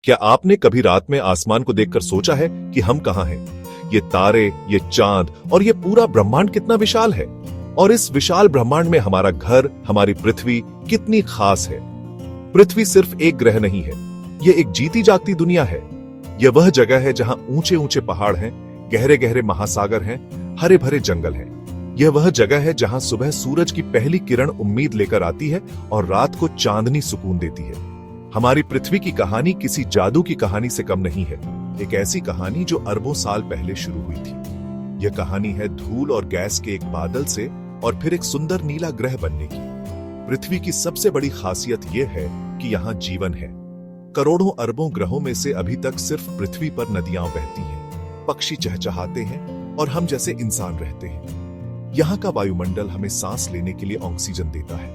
क्या आपने कभी रात में आसमान को देखकर सोचा है कि हम कहां हैं? ये तारे, ये चांद और ये पूरा ब्रह्मांड कितना विशाल है। और इस विशाल ब्रह्मांड में हमारा घर, हमारी पृथ्वी कितनी खास है। पृथ्वी सिर्फ एक ग्रह नहीं है, ये एक जीती जागती दुनिया है। यह वह जगह है जहां ऊंचे ऊंचे पहाड़ हैं, गहरे गहरे महासागर हैं, हरे भरे जंगल हैं। यह वह जगह है जहां सुबह सूरज की पहली किरण उम्मीद लेकर आती है और रात को चांदनी सुकून देती है। हमारी पृथ्वी की कहानी किसी जादू की कहानी से कम नहीं है। एक ऐसी कहानी जो अरबों साल पहले शुरू हुई थी। यह कहानी है धूल और गैस के एक बादल से और फिर एक सुंदर नीला ग्रह बनने की। पृथ्वी की सबसे बड़ी खासियत यह है कि यहाँ जीवन है। करोड़ों अरबों ग्रहों में से अभी तक सिर्फ पृथ्वी पर नदियां बहती हैं, पक्षी चहचहाते हैं और हम जैसे इंसान रहते हैं। यहाँ का वायुमंडल हमें सांस लेने के लिए ऑक्सीजन देता है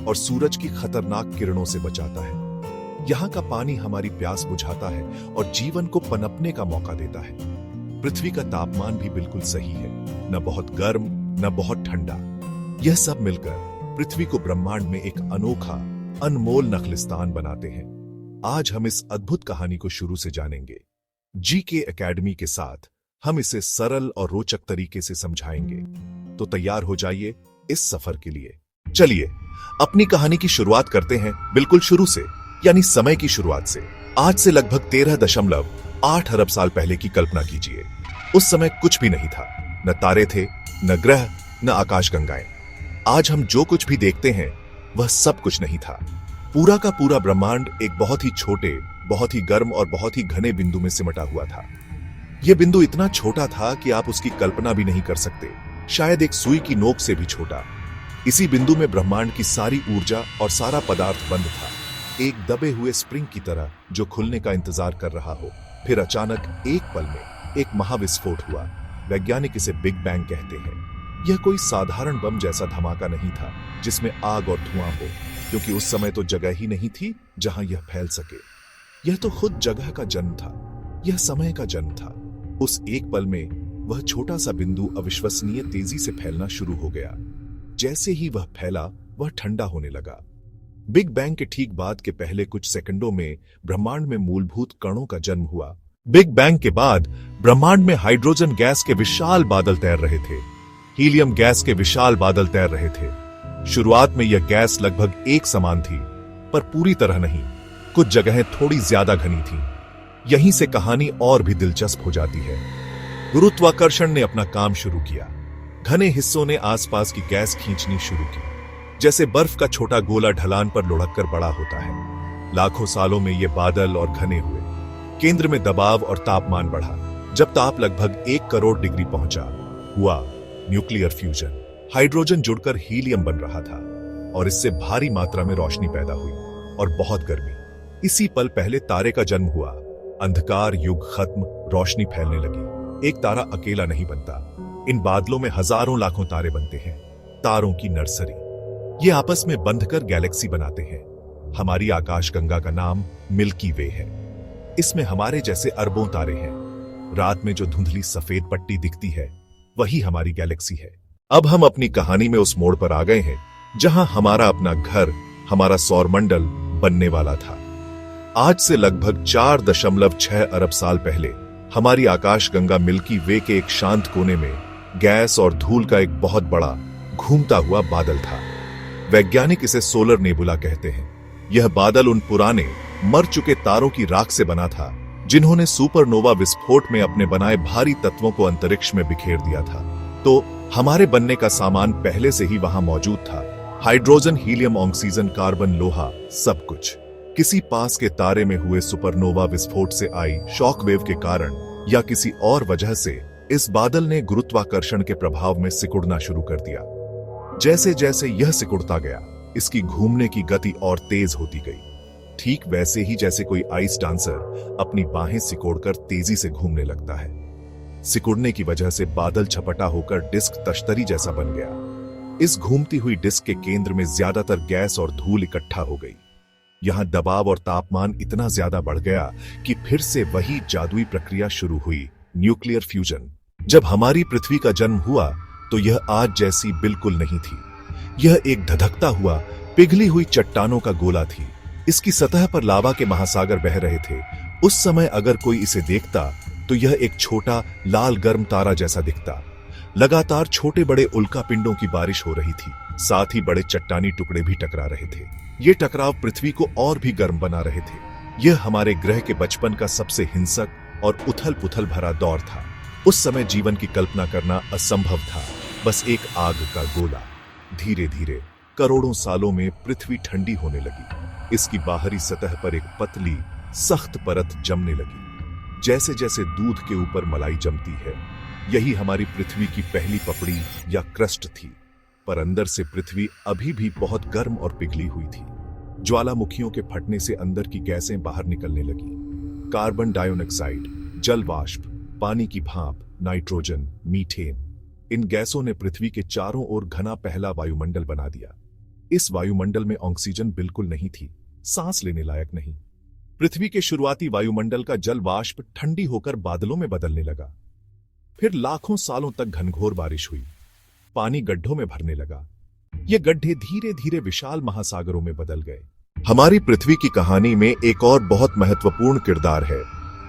और सूरज की खतरनाक किरणों से बचाता है। यहाँ का पानी हमारी प्यास बुझाता है और जीवन को पनपने का मौका देता है। पृथ्वी का तापमान भी बिल्कुल सही है, न बहुत गर्म न बहुत ठंडा। यह सब मिलकर पृथ्वी को ब्रह्मांड में एक अनोखा, अनमोल नखलिस्तान बनाते हैं। आज हम इस अद्भुत कहानी को शुरू से जानेंगे। जीके एकेडमी के साथ हम इसे सरल और रोचक तरीके से समझाएंगे। तो तैयार हो जाइए इस सफर के लिए। चलिए अपनी कहानी की शुरुआत करते हैं बिल्कुल शुरू से, यानी समय की शुरुआत से। आज से लगभग 13.8 अरब साल पहले की कल्पना कीजिए। उस समय कुछ भी नहीं था, न तारे थे, न ग्रह, न आकाशगंगाएं। आज हम जो कुछ भी देखते हैं वह सब कुछ नहीं था। पूरा का पूरा ब्रह्मांड एक बहुत ही छोटे, बहुत ही गर्म और बहुत ही घने बिंदु में सिमटा हुआ था। यह बिंदु इतना छोटा था कि आप उसकी कल्पना भी नहीं कर सकते, शायद एक सुई की नोक से भी छोटा। इसी बिंदु में ब्रह्मांड की सारी ऊर्जा और सारा पदार्थ बंद था, एक दबे हुए स्प्रिंग की तरह जो खुलने का इंतजार कर रहा हो। फिर अचानक एक पल में एक महाविस्फोट हुआ। वैज्ञानिक इसे बिग बैंग कहते हैं। यह कोई साधारण बम जैसा धमाका नहीं था जिसमें आग और धुआं हो, क्योंकि उस समय तो जगह ही नहीं थी जहां यह फैल सके। यह तो खुद जगह का जन्म था, यह समय का जन्म था। उस एक पल में वह छोटा सा बिंदु अविश्वसनीय तेजी से फैलना शुरू हो गया। जैसे ही वह फैला, वह ठंडा होने लगा। बिग बैंग के ठीक बाद के पहले कुछ सेकंडों में ब्रह्मांड में मूलभूत कणों का जन्म हुआ। बिग बैंग के बाद ब्रह्मांड में हाइड्रोजन गैस के विशाल बादल तैर रहे थे, हीलियम गैस के विशाल बादल तैर रहे थे। शुरुआत में यह गैस लगभग एक समान थी, पर पूरी तरह नहीं। कुछ जगहें थोड़ी ज्यादा घनी थीं। यहीं से कहानी और भी दिलचस्प हो जाती है। गुरुत्वाकर्षण ने अपना काम शुरू किया। घने हिस्सों ने आसपास की गैस खींचनी शुरू की, जैसे बर्फ का छोटा गोला ढलान पर लुढ़ककर बड़ा होता है। लाखों सालों में ये बादल और घने हुए। केंद्र में दबाव और तापमान बढ़ा। जब ताप लगभग 1 करोड़ डिग्री पहुंचा, हुआ न्यूक्लियर फ्यूजन। हाइड्रोजन जुड़कर हीलियम बन रहा था और इससे भारी मात्रा में रोशनी पैदा हुई और बहुत गर्मी। इसी पल पहले तारे का जन्म हुआ। अंधकार युग खत्म, रोशनी फैलने लगी। एक तारा अकेला नहीं बनता, इन बादलों में हजारों लाखों तारे बनते हैं। तारों की नर्सरी। ये आपस में बंधकर गैलेक्सी बनाते हैं। हमारी आकाशगंगा का नाम मिल्की वे है। इसमें हमारे जैसे अरबों तारे हैं। रात में जो धुंधली सफेद पट्टी दिखती है, वही हमारी गैलेक्सी है। अब हम अपनी कहानी में उस मोड़ पर आ गए हैं जहां हमारा अपना घर, हमारा सौरमंडल बनने वाला था। आज से लगभग 4.6 अरब साल पहले हमारी आकाशगंगा मिल्की वे के एक शांत कोने में गैस और धूल का एक बहुत बड़ा घूमता हुआ बादल था। वैज्ञानिक इसे सोलर नेबुला कहते हैं। यह बादल उन पुराने मर चुके तारों की राख से बना था जिन्होंने सुपरनोवा विस्फोट में अपने बनाए भारी तत्वों को अंतरिक्ष में बिखेर दिया था। तो हमारे बनने का सामान पहले से ही वहां मौजूद था। हाइड्रोजन, हीलियम, ऑक्सीजन, कार्बन, लोहा, सब कुछ। किसी पास के तारे में हुए सुपरनोवा विस्फोट से आई शॉकवेव के कारण या किसी और वजह से इस बादल ने गुरुत्वाकर्षण के प्रभाव में सिकुड़ना शुरू कर दिया। जैसे जैसे यह सिकुड़ता गया, इसकी घूमने की गति और तेज होती गई। ठीक वैसे ही जैसे कोई आइस डांसर अपनी बाहें सिकोड़कर तेजी से घूमने लगता है। सिकुड़ने की वजह से बादल छपटा होकर डिस्क तश्तरी जैसा बन गया। इस घूमती हुई डिस्क के केंद्र में ज्यादातर गैस और धूल इकट्ठा हो गई। यहां दबाव और तापमान इतना ज्यादा बढ़ गया कि फिर से वही जादुई प्रक्रिया शुरू हुई, न्यूक्लियर फ्यूजन। जब हमारी पृथ्वी का जन्म हुआ तो यह आज जैसी बिल्कुल नहीं थी। यह एक धधकता हुआ, पिघली हुई चट्टानों का गोला थी। इसकी सतह पर लावा के महासागर बह रहे थे। उस समय अगर कोई इसे देखता तो यह एक छोटा लाल गर्म तारा जैसा दिखता। लगातार छोटे बड़े उल्का पिंडों की बारिश हो रही थी, साथ ही बड़े चट्टानी टुकड़े भी टकरा रहे थे। ये टकराव पृथ्वी को और भी गर्म बना रहे थे। यह हमारे ग्रह के बचपन का सबसे हिंसक और उथल पुथल भरा दौर था। उस समय जीवन की कल्पना करना असंभव था। बस एक आग का गोला। धीरे धीरे करोड़ों सालों में पृथ्वी ठंडी होने लगी। इसकी बाहरी सतह पर एक पतली सख्त परत जमने लगी, जैसे जैसे दूध के ऊपर मलाई जमती है। यही हमारी पृथ्वी की पहली पपड़ी या क्रस्ट थी। पर अंदर से पृथ्वी अभी भी बहुत गर्म और पिघली हुई थी। ज्वालामुखियों के फटने से अंदर की गैसें बाहर निकलने लगी। कार्बन डाइऑक्साइड, जल वाष्प, पानी की भाप, नाइट्रोजन, मीथेन। इन गैसों ने पृथ्वी के चारों ओर घना पहला वायुमंडल बना दिया। इस वायुमंडल में ऑक्सीजन बिल्कुल नहीं थी, सांस लेने लायक नहीं। पृथ्वी के शुरुआती वायुमंडल का जल वाष्प ठंडी होकर बादलों में बदलने लगा। फिर लाखों सालों तक घनघोर बारिश हुई। पानी गड्ढों में भरने लगा। ये गड्ढे धीरे धीरे विशाल महासागरों में बदल गए। हमारी पृथ्वी की कहानी में एक और बहुत महत्वपूर्ण किरदार है,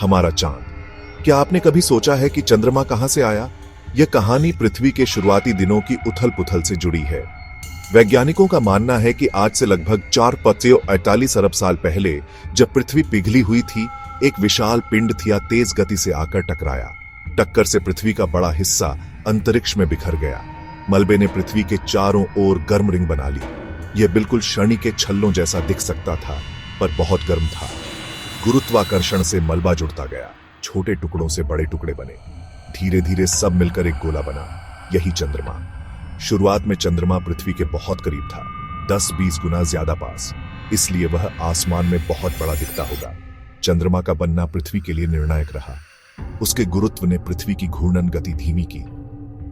हमारा चांद। क्या आपने कभी सोचा है कि चंद्रमा कहां से आया? यह कहानी पृथ्वी के शुरुआती दिनों की उथल पुथल से जुड़ी है। वैज्ञानिकों का मानना है कि आज से लगभग 4.48 अरब साल पहले जब पृथ्वी पिघली हुई थी, एक विशाल पिंड थिया तेज गति से आकर टकराया। टक्कर से पृथ्वी का बड़ा हिस्सा अंतरिक्ष में बिखर गया। मलबे ने पृथ्वी के चारों ओर गर्म रिंग बना ली। यह बिल्कुल शनि के छल्लों जैसा दिख सकता था, पर बहुत गर्म था। गुरुत्वाकर्षण से मलबा जुड़ता गया, छोटे टुकड़ों से बड़े टुकड़े बने। धीरे धीरे सब मिलकर एक गोला बना, यही चंद्रमा। शुरुआत में चंद्रमा पृथ्वी के बहुत करीब था, 10-20 गुना ज्यादा पास, इसलिए वह आसमान में बहुत बड़ा दिखता होगा। चंद्रमा का बनना पृथ्वी के लिए निर्णायक रहा। उसके गुरुत्व ने पृथ्वी की घूर्णन गति धीमी की।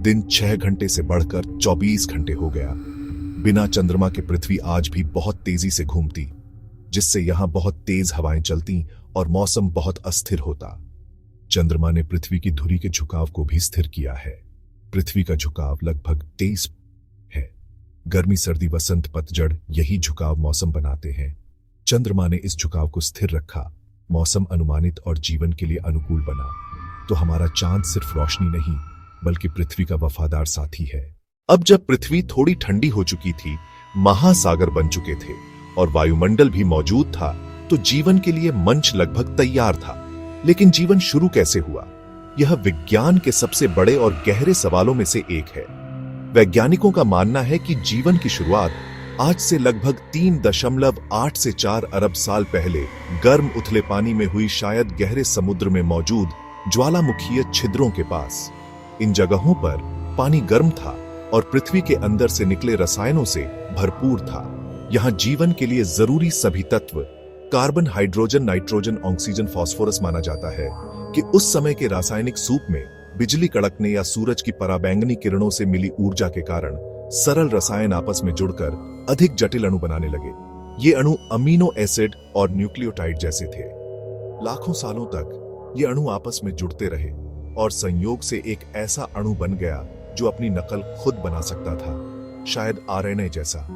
दिन 6 घंटे से बढ़कर 24 घंटे हो गया। बिना चंद्रमा के पृथ्वी आज भी बहुत तेजी से घूमती, जिससे यहां बहुत तेज हवाएं चलती और मौसम बहुत अस्थिर होता। चंद्रमा ने पृथ्वी की धुरी के झुकाव को भी स्थिर किया है। पृथ्वी का झुकाव लगभग 23 है। गर्मी, सर्दी, वसंत, पतझड़ यही झुकाव मौसम बनाते हैं। चंद्रमा ने इस झुकाव को स्थिर रखा, मौसम अनुमानित और जीवन के लिए अनुकूल बना। तो हमारा चांद सिर्फ रोशनी नहीं, बल्कि पृथ्वी का वफादार साथी है। अब जब पृथ्वी थोड़ी ठंडी हो चुकी थी, महासागर बन चुके थे और वायुमंडल भी मौजूद था, तो जीवन के लिए मंच लगभग तैयार था। लेकिन जीवन शुरू कैसे हुआ? यह विज्ञान के सबसे बड़े और गहरे सवालों में से एक है। वैज्ञानिकों का मानना है कि जीवन की शुरुआत आज से लगभग 3.8 से 4 अरब साल पहले गर्म उथले पानी में हुई, शायद गहरे समुद्र में मौजूद ज्वालामुखीय छिद्रों के पास। इन जगहों पर पानी गर्म था और पृथ्वी के अंदर से निकले रसायनों से भरपूर था। यहां जीवन के लिए जरूरी सभी तत्व, carbon, hydrogen, nitrogen, oxygen, phosphorus माना जाता है कि उस समय के रासायनिक सूप में बिजली कड़कने या सूरज की पराबैंगनी किरणों से मिली ऊर्जा के कारण सरल रसायन आपस में जुड़कर अधिक जटिल अणु बनाने लगे। ये अणु अमीनो एसिड और न्यूक्लियोटाइड जैसे थे। लाखों सालों तक ये अणु आपस में जुड़ते रहे और संयोग से एक ऐसा अणु बन गया जो अपनी नकल खुद बना सकता था, शायद आरएनए जैसा।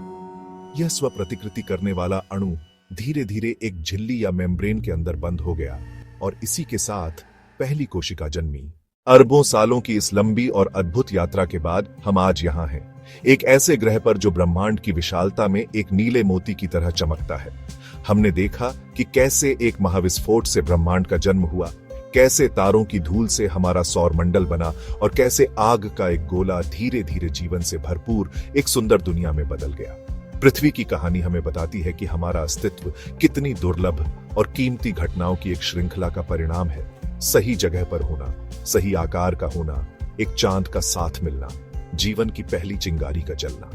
यह स्वप्रतिकृति करने वाला अणु धीरे धीरे एक झिल्ली या मेम्ब्रेन के अंदर बंद हो गया और इसी के साथ पहली कोशिका जन्मी। अरबों सालों की इस लंबी और अद्भुत यात्रा के बाद हम आज यहाँ हैं, एक ऐसे ग्रह पर जो ब्रह्मांड की विशालता में एक नीले मोती की तरह चमकता है। हमने देखा कि कैसे एक महाविस्फोट से ब्रह्मांड का जन्म हुआ, कैसे तारों की धूल से हमारा सौरमंडल बना और कैसे आग का एक गोला धीरे धीरे जीवन से भरपूर एक सुंदर दुनिया में बदल गया। पृथ्वी की कहानी हमें बताती है कि हमारा अस्तित्व कितनी दुर्लभ और कीमती घटनाओं की एक श्रृंखला का परिणाम है। सही जगह पर होना, सही आकार का होना, एक चांद का साथ मिलना, जीवन की पहली चिंगारी का जलना।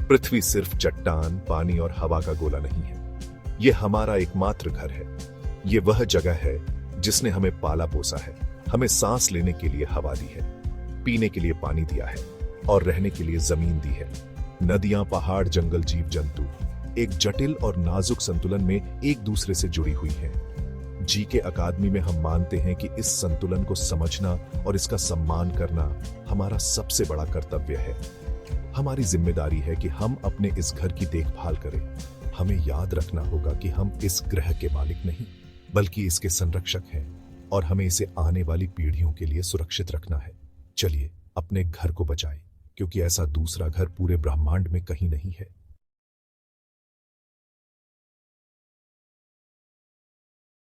पृथ्वी सिर्फ चट्टान, पानी और हवा का गोला नहीं है, यह हमारा एकमात्र घर है। यह वह जगह है जिसने हमें पाला पोसा है, हमें सांस लेने के लिए हवा दी है, पीने के लिए पानी दिया है और रहने के लिए जमीन दी है। नदियां, पहाड़, जंगल, जीव जंतु एक जटिल और नाजुक संतुलन में एक दूसरे से जुड़ी हुई हैं। जीके अकादमी में हम मानते हैं कि इस संतुलन को समझना और इसका सम्मान करना हमारा सबसे बड़ा कर्तव्य है। हमारी जिम्मेदारी है कि हम अपने इस घर की देखभाल करें। हमें याद रखना होगा कि हम इस ग्रह के मालिक नहीं, बल्कि इसके संरक्षक हैं और हमें इसे आने वाली पीढ़ियों के लिए सुरक्षित रखना है। चलिए अपने घर को बचाएं, क्योंकि ऐसा दूसरा घर पूरे ब्रह्मांड में कहीं नहीं है।